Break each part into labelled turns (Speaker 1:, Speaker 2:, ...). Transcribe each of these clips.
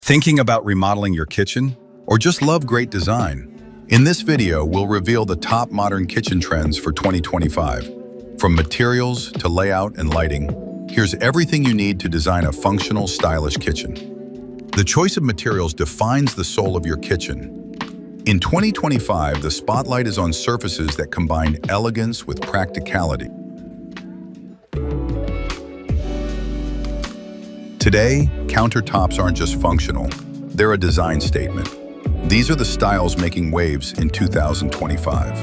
Speaker 1: Thinking about remodeling your kitchen? Or just love great design? In this video, we'll reveal the top modern kitchen trends for 2025. From materials to layout and lighting, here's everything you need to design a functional, stylish kitchen. The choice of materials defines the soul of your kitchen. In 2025, the spotlight is on surfaces that combine elegance with practicality. Today, countertops aren't just functional, they're a design statement. These are the styles making waves in 2025.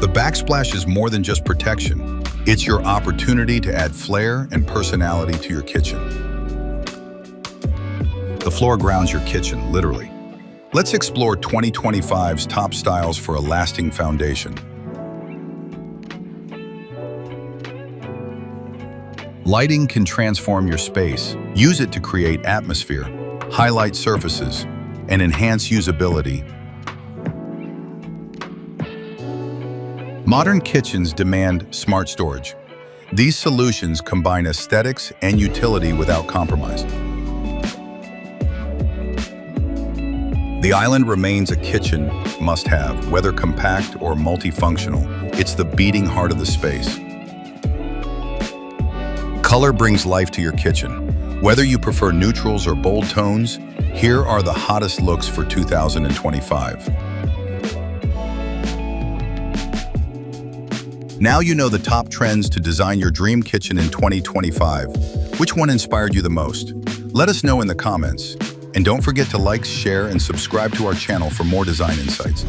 Speaker 1: The backsplash is more than just protection. It's your opportunity to add flair and personality to your kitchen. The floor grounds your kitchen, literally. Let's explore 2025's top styles for a lasting foundation. Lighting can transform your space. Use it to create atmosphere, highlight surfaces, and enhance usability. Modern kitchens demand smart storage. These solutions combine aesthetics and utility without compromise. The island remains a kitchen must-have, whether compact or multifunctional. It's the beating heart of the space. Color brings life to your kitchen. Whether you prefer neutrals or bold tones, here are the hottest looks for 2025. Now you know the top trends to design your dream kitchen in 2025. Which one inspired you the most? Let us know in the comments. And don't forget to like, share, and subscribe to our channel for more design insights.